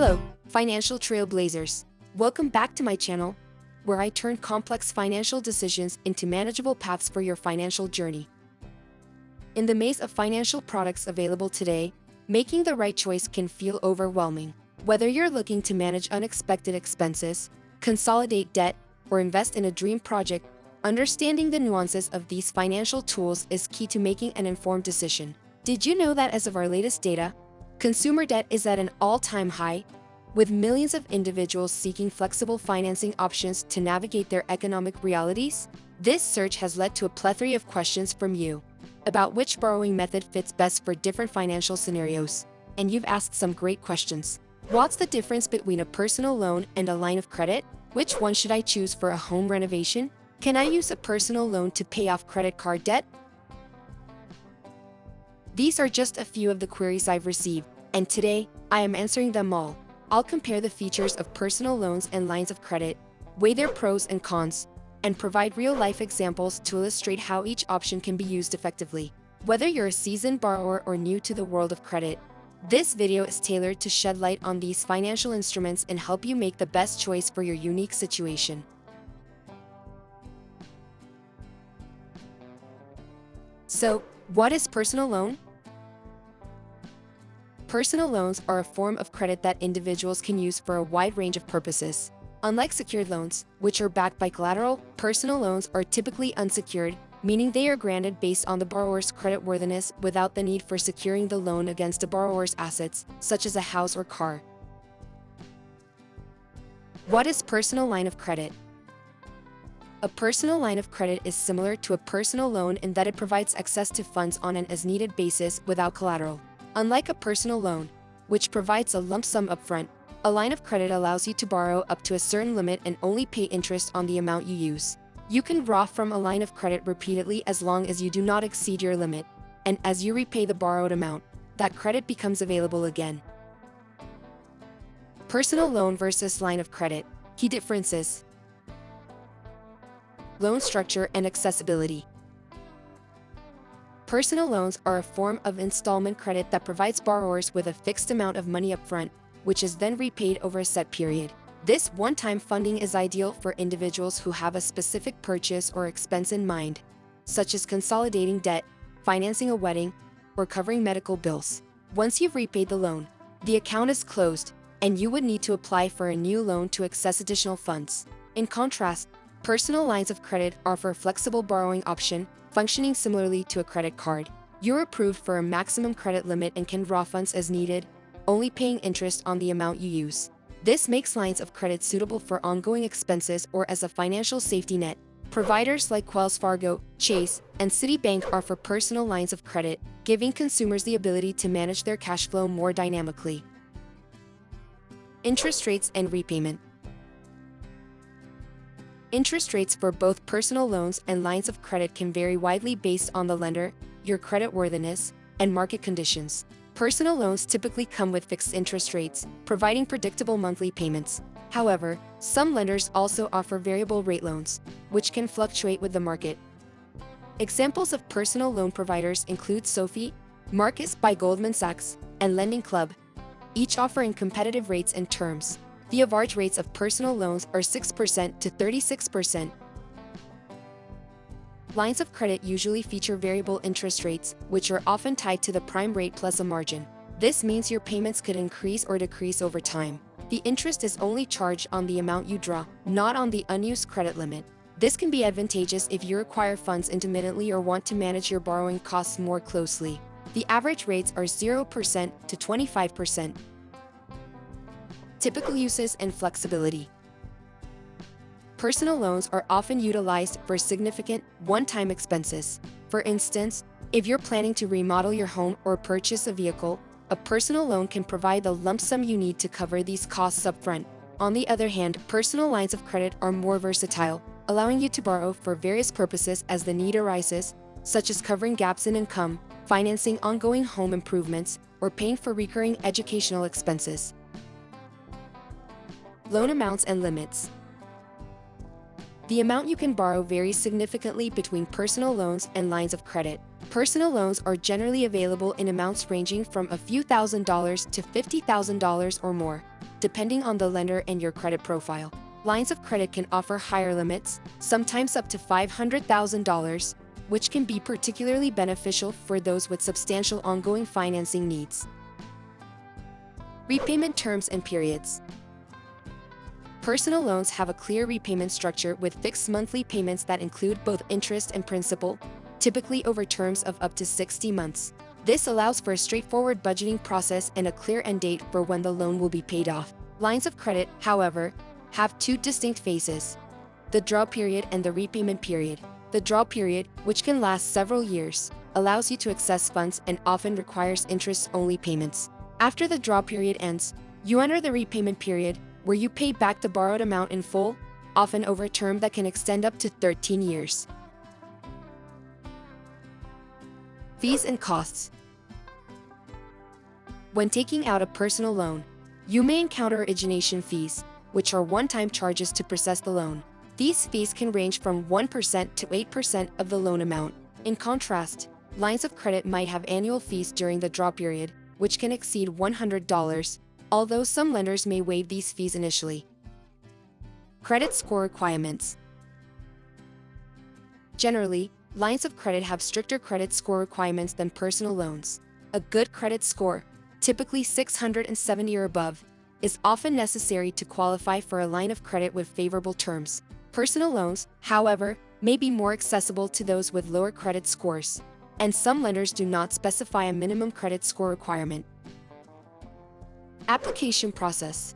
Hello, financial trailblazers. Welcome back to my channel, where I turn complex financial decisions into manageable paths for your financial journey. In the maze of financial products available today, making the right choice can feel overwhelming. Whether you're looking to manage unexpected expenses, consolidate debt, or invest in a dream project, understanding the nuances of these financial tools is key to making an informed decision. Did you know that as of our latest data, consumer debt is at an all-time high, with millions of individuals seeking flexible financing options to navigate their economic realities? This search has led to a plethora of questions from you about which borrowing method fits best for different financial scenarios. And you've asked some great questions. What's the difference between a personal loan and a line of credit? Which one should I choose for a home renovation? Can I use a personal loan to pay off credit card debt? These are just a few of the queries I've received, and today, I am answering them all. I'll compare the features of personal loans and lines of credit, weigh their pros and cons, and provide real-life examples to illustrate how each option can be used effectively. Whether you're a seasoned borrower or new to the world of credit, this video is tailored to shed light on these financial instruments and help you make the best choice for your unique situation. So, what is personal loan? Personal loans are a form of credit that individuals can use for a wide range of purposes. Unlike secured loans, which are backed by collateral, personal loans are typically unsecured, meaning they are granted based on the borrower's creditworthiness without the need for securing the loan against a borrower's assets, such as a house or car. What is personal line of credit? A personal line of credit is similar to a personal loan in that it provides access to funds on an as-needed basis without collateral. Unlike a personal loan, which provides a lump sum upfront, a line of credit allows you to borrow up to a certain limit and only pay interest on the amount you use. You can draw from a line of credit repeatedly as long as you do not exceed your limit, and as you repay the borrowed amount, that credit becomes available again. Personal loan versus line of credit. Key differences: loan structure and accessibility. Personal loans are a form of installment credit that provides borrowers with a fixed amount of money upfront, which is then repaid over a set period. This one-time funding is ideal for individuals who have a specific purchase or expense in mind, such as consolidating debt, financing a wedding, or covering medical bills. Once you've repaid the loan, the account is closed, and you would need to apply for a new loan to access additional funds. In contrast, personal lines of credit offer a flexible borrowing option, functioning similarly to a credit card. You're approved for a maximum credit limit and can draw funds as needed, only paying interest on the amount you use. This makes lines of credit suitable for ongoing expenses or as a financial safety net. Providers like Wells Fargo, Chase, and Citibank offer personal lines of credit, giving consumers the ability to manage their cash flow more dynamically. Interest rates and repayment. Interest rates for both personal loans and lines of credit can vary widely based on the lender, your creditworthiness, and market conditions. Personal loans typically come with fixed interest rates, providing predictable monthly payments. However, some lenders also offer variable rate loans, which can fluctuate with the market. Examples of personal loan providers include Sophie, Marcus by Goldman Sachs, and Lending Club, each offering competitive rates and terms. The average rates of personal loans are 6% to 36%. Lines of credit usually feature variable interest rates, which are often tied to the prime rate plus a margin. This means your payments could increase or decrease over time. The interest is only charged on the amount you draw, not on the unused credit limit. This can be advantageous if you require funds intermittently or want to manage your borrowing costs more closely. The average rates are 0% to 25%. Typical uses and flexibility. Personal loans are often utilized for significant, one-time expenses. For instance, if you're planning to remodel your home or purchase a vehicle, a personal loan can provide the lump sum you need to cover these costs upfront. On the other hand, personal lines of credit are more versatile, allowing you to borrow for various purposes as the need arises, such as covering gaps in income, financing ongoing home improvements, or paying for recurring educational expenses. Loan amounts and limits. The amount you can borrow varies significantly between personal loans and lines of credit. Personal loans are generally available in amounts ranging from a few $1,000s to $50,000 or more. depending on the lender and your credit profile. Lines of credit can offer higher limits, sometimes up to $500,000, which can be particularly beneficial for those with substantial ongoing financing needs. Repayment terms and periods. Personal loans have a clear repayment structure with fixed monthly payments that include both interest and principal, typically over terms of up to 60 months. This allows for a straightforward budgeting process and a clear end date for when the loan will be paid off. Lines of credit, however, have two distinct phases: the draw period and the repayment period. The draw period, which can last several years, allows you to access funds and often requires interest-only payments. After the draw period ends, you enter the repayment period, where you pay back the borrowed amount in full, often over a term that can extend up to 13 years. Fees and costs. When taking out a personal loan, you may encounter origination fees, which are one-time charges to process the loan. These fees can range from 1% to 8% of the loan amount. In contrast, lines of credit might have annual fees during the draw period, which can exceed $100, although some lenders may waive these fees initially. Credit score requirements. Generally, lines of credit have stricter credit score requirements than personal loans. A good credit score, typically 670 or above, is often necessary to qualify for a line of credit with favorable terms. Personal loans, however, may be more accessible to those with lower credit scores, and some lenders do not specify a minimum credit score requirement. Application process.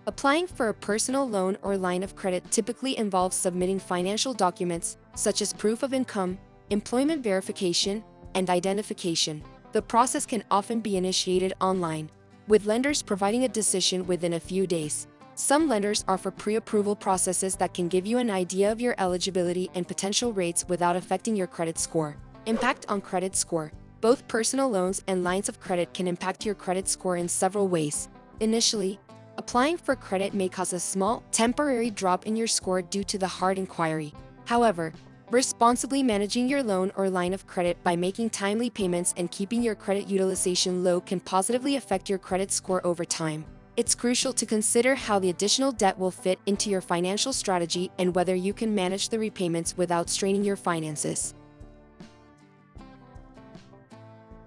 Applying for a personal loan or line of credit typically involves submitting financial documents such as proof of income, employment verification, and identification. The process can often be initiated online, with lenders providing a decision within a few days. Some lenders offer pre-approval processes that can give you an idea of your eligibility and potential rates without affecting your credit score. Impact on credit score. Both personal loans and lines of credit can impact your credit score in several ways. Initially, applying for credit may cause a small, temporary drop in your score due to the hard inquiry. However, responsibly managing your loan or line of credit by making timely payments and keeping your credit utilization low can positively affect your credit score over time. It's crucial to consider how the additional debt will fit into your financial strategy and whether you can manage the repayments without straining your finances.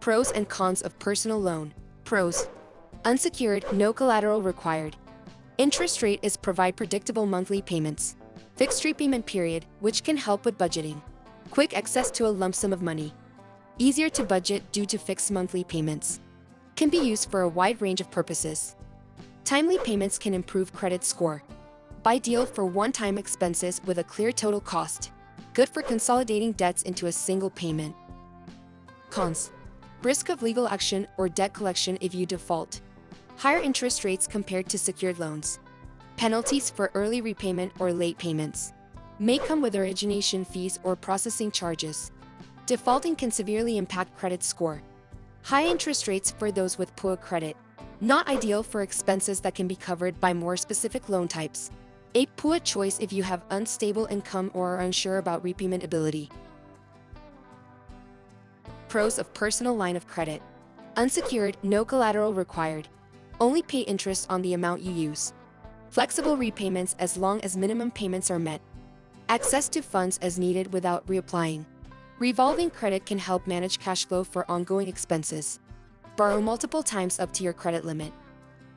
Pros and cons of personal loan. Pros: unsecured, no collateral required. Interest rate is provide predictable monthly payments. Fixed repayment period, which can help with budgeting. Quick access to a lump sum of money. Easier to budget due to fixed monthly payments. Can be used for a wide range of purposes. Timely payments can improve credit score. Ideal for one-time expenses with a clear total cost. Good for consolidating debts into a single payment. Cons: risk of legal action or debt collection if you default. Higher interest rates compared to secured loans. Penalties for early repayment or late payments. May come with origination fees or processing charges. Defaulting can severely impact credit score. High interest rates for those with poor credit. Not ideal for expenses that can be covered by more specific loan types. A poor choice if you have unstable income or are unsure about repayment ability. Pros of personal line of credit. Unsecured, no collateral required. Only pay interest on the amount you use. Flexible repayments as long as minimum payments are met. Access to funds as needed without reapplying. Revolving credit can help manage cash flow for ongoing expenses. Borrow multiple times up to your credit limit.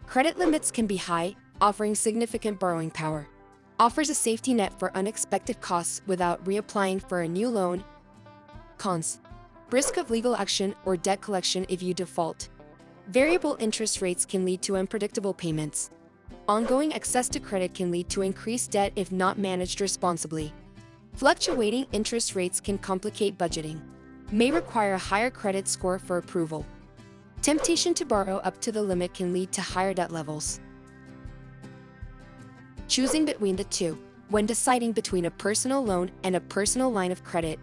Credit limits can be high, offering significant borrowing power. Offers a safety net for unexpected costs without reapplying for a new loan. Cons: risk of legal action or debt collection if you default. Variable interest rates can lead to unpredictable payments. Ongoing access to credit can lead to increased debt if not managed responsibly. Fluctuating interest rates can complicate budgeting. May require a higher credit score for approval. Temptation to borrow up to the limit can lead to higher debt levels. Choosing between the two. When deciding between a personal loan and a personal line of credit,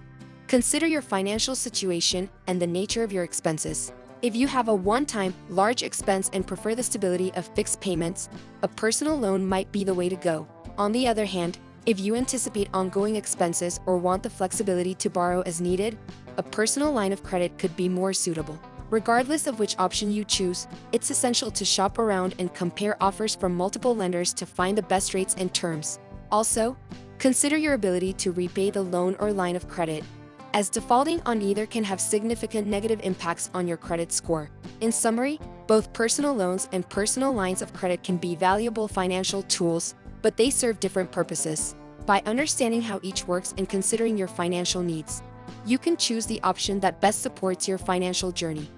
consider your financial situation and the nature of your expenses. If you have a one-time, large expense and prefer the stability of fixed payments, a personal loan might be the way to go. On the other hand, if you anticipate ongoing expenses or want the flexibility to borrow as needed, a personal line of credit could be more suitable. Regardless of which option you choose, it's essential to shop around and compare offers from multiple lenders to find the best rates and terms. Also, consider your ability to repay the loan or line of credit, as defaulting on either can have significant negative impacts on your credit score. In summary, both personal loans and personal lines of credit can be valuable financial tools, but they serve different purposes. By understanding how each works and considering your financial needs, you can choose the option that best supports your financial journey.